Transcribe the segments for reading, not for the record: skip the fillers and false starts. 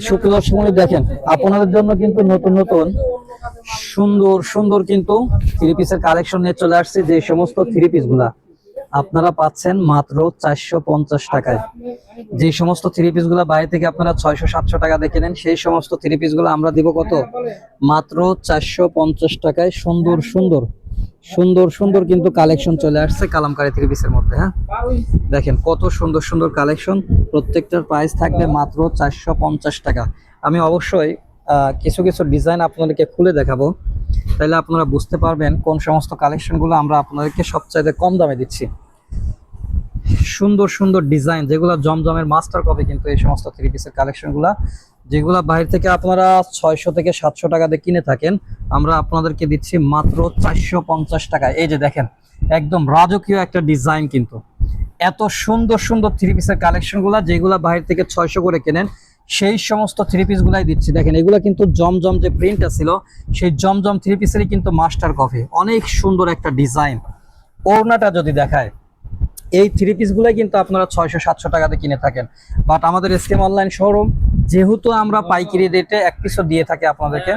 শুক্রবার দেখেন আপনাদের জন্য কিন্তু নতুন নতুন সুন্দর সুন্দর কিন্তু থ্রি পিসের কালেকশন নিয়ে চলে আসছে। যে সমস্ত থ্রি পিস গুলা আপনারা পাচ্ছেন মাত্র 450 টাকায়। যে সমস্ত থ্রি পিস গুলা বাইরে থেকে আপনারা 600-700 টাকা দেখে নেন, সেই সমস্ত থ্রি পিস গুলো আমরা দিব কত? মাত্র 450 টাকায়। সুন্দর সুন্দর সুন্দর সুন্দর কিন্তু কালেকশন চলে আসছে কালামকারী থ্রি পিসের মধ্যে। হ্যাঁ, দেখেন কত সুন্দর সুন্দর কালেকশন। প্রত্যেকটার প্রাইস থাকবে মাত্র 450 টাকা। আমি অবশ্যই কিছু কিছু ডিজাইন আপনাদেরকে খুলে দেখাবো, তাহলে আপনারা বুঝতে পারবেন কোন সমস্ত কালেকশনগুলো আমরা আপনাদেরকে সবচাইতে কম দামে দিচ্ছি। সুন্দর সুন্দর ডিজাইন যেগুলো জমজমের মাস্টার কপি কিন্তু এই সমস্ত থ্রি পিসের কালেকশনগুলো, যেগুলো বাইরে থেকে আপনারা 600 থেকে 700 টাকা দিয়ে কিনে থাকেন, আমরা আপনাদেরকে দিচ্ছি মাত্র 450 টাকায়। এই যে দেখেন একদম রাজকীয় একটা ডিজাইন, কিন্তু এত সুন্দর সুন্দর থ্রি পিসের কালেকশনগুলো যেগুলো বাইরে থেকে 600 করে কেনেন, সেই সমস্ত থ্রি পিস গুলাই দিচ্ছি। দেখেন এগুলো কিন্তু জমজম যে প্রিন্টটা ছিল সেই জমজম থ্রি পিসেরই কিন্তু মাস্টার কপি। অনেক সুন্দর একটা ডিজাইন। ওড়নাটা যদি দেখায়, এই থ্রি পিস গুলাই কিন্তু আপনারা 600-700 টাকাতে কিনে থাকেন, বাট আমাদের এসকেম অনলাইন শোরুম যেহেতু আমরা পাইকারি রেটে এক পিসও দিয়ে থাকি আপনাদেরকে,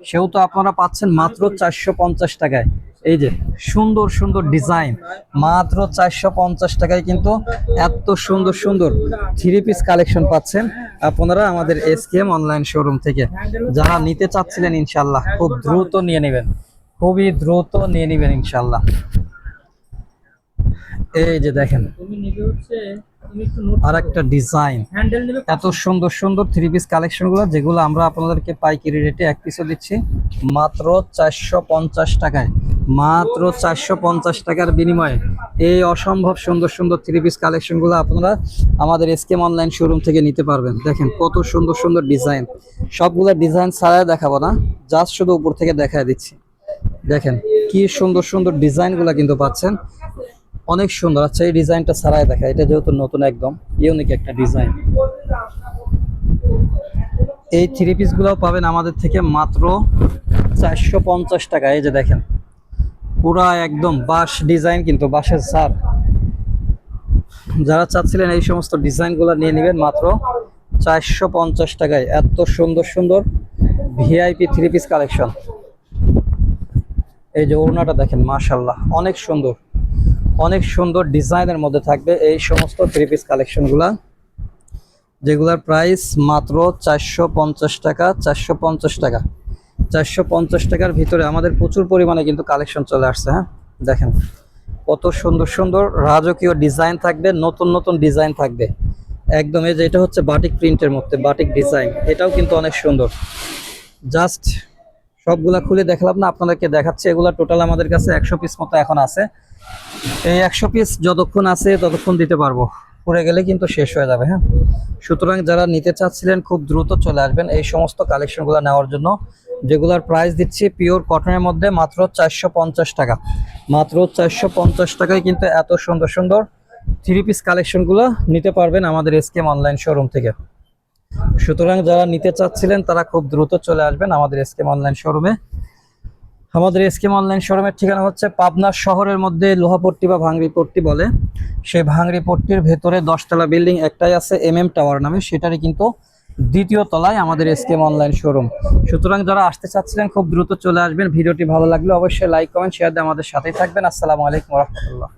সেহেতু আপনারা পাচ্ছেন মাত্র 450 টাকায়। এই যে সুন্দর সুন্দর ডিজাইন মাত্র 450 টাকায় কিন্তু এত সুন্দর সুন্দর থ্রি পিস কালেকশন পাচ্ছেন আপনারা আমাদের এসকেম অনলাইন শোরুম থেকে। যারা নিতে চাচ্ছিলেন ইনশাল্লাহ খুব দ্রুত নিয়ে নেবেন, খুবই দ্রুত নিয়ে নেবেন ইনশাল্লাহ। এই যে দেখেন আর একটা ডিজাইন, এত সুন্দর সুন্দর থ্রি পিস কালেকশন গুলো যেগুলো আমরা আপনাদেরকে পাইকারি রেটে এক পিসও দিচ্ছি মাত্র 450 টাকায়। মাত্র 450 টাকার বিনিময়ে এই অসম্ভব সুন্দর সুন্দর থ্রি পিস কালেকশন গুলো আপনারা আমাদের এসকেম অনলাইন শোরুম থেকে নিতে পারবেন। দেখেন কত সুন্দর সুন্দর ডিজাইন, সবগুলো ডিজাইন ছাড়াই দেখাবো না, জাস্ট শুধু উপর থেকে দেখায় দিচ্ছি। দেখেন কি সুন্দর সুন্দর ডিজাইন গুলা কিন্তু পাচ্ছেন, অনেক সুন্দর। আচ্ছা এই ডিজাইনটা ছাড়াই দেখা, এটা যেহেতু নতুন একদম ইউনিক একটা ডিজাইন। এই থ্রি পিস গুলাও পাবেন আমাদের থেকে মাত্র 450 টাকা। এই যে দেখেন পুরা একদম বাঁশ ডিজাইন, কিন্তু বাঁশের ছাপ। যারা চাচ্ছিলেন এই সমস্ত ডিজাইন গুলা নিয়ে নেবেন মাত্র 450 টাকায়। এত সুন্দর সুন্দর ভিআইপি থ্রি পিস কালেকশন। এই যে ওড়নাটা দেখেন মাশাআল্লাহ অনেক সুন্দর, অনেক সুন্দর ডিজাইনের মধ্যে থাকবে এই সমস্ত থ্রি পিস কালেকশনগুলা, যেগুলোর প্রাইস মাত্র 450 টাকা। 450 টাকা, 450 টাকার ভিতরে আমাদের প্রচুর পরিমাণে কিন্তু কালেকশন চলে আসছে। হ্যাঁ, দেখেন কত সুন্দর সুন্দর রাজকীয় ডিজাইন থাকবে, নতুন নতুন ডিজাইন থাকবে একদম। এই যে এটা হচ্ছে বাটিক প্রিন্টের মধ্যে বাটিক ডিজাইন, এটাও কিন্তু অনেক সুন্দর। জাস্ট সবগুলা খুলে দেখালাম না, আপনাদেরকে দেখাচ্ছি। এগুলা টোটাল আমাদের কাছে 100 পিস মতো এখন আছে। এই 100 পিস যতক্ষণ আছে ততক্ষণ দিতে পারবো, পড়ে গেলে কিন্তু শেষ হয়ে যাবে। হ্যাঁ, সুতরাং যারা নিতে চাচ্ছিলেন খুব দ্রুত চলে আসবেন এই সমস্ত কালেকশনগুলো নেওয়ার জন্য, যেগুলোর প্রাইস দিচ্ছি পিওর কটনের মধ্যে মাত্র 450 টাকা। মাত্র 450 টাকায় কিন্তু এত সুন্দর সুন্দর থ্রি পিস কালেকশনগুলো নিতে পারবেন আমাদের এসকেম অনলাইন শোরুম থেকে। সুতরাং যারা নিতে চাচ্ছিলেন তারা খুব দ্রুত চলে আসবেন আমাদের এসকেম অনলাইন শোরুমে। আমাদের এসকেম অনলাইন শোরুমের ঠিকানা হচ্ছে পাবনা শহরের মধ্যে লোহাপট্টি বা ভাঙড়ি পট্টি বলে, সেই ভাঙড়ি পট্টির ভেতরে 10 তলা বিল্ডিং একটাই আছে MM টাওয়ার নামে, সেটারই কিন্তু দ্বিতীয় তলায় আমাদের এসকেম অনলাইন শোরুম। সুতরাং যারা আসতে চাচ্ছিলেন খুব দ্রুত চলে আসবেন। ভিডিওটি ভালো লাগলে অবশ্যই লাইক কমেন্ট শেয়ার দিয়ে আমাদের সাথেই থাকবেন। আসসালামু আলাইকুম ওয়া রাহমাতুল্লাহ।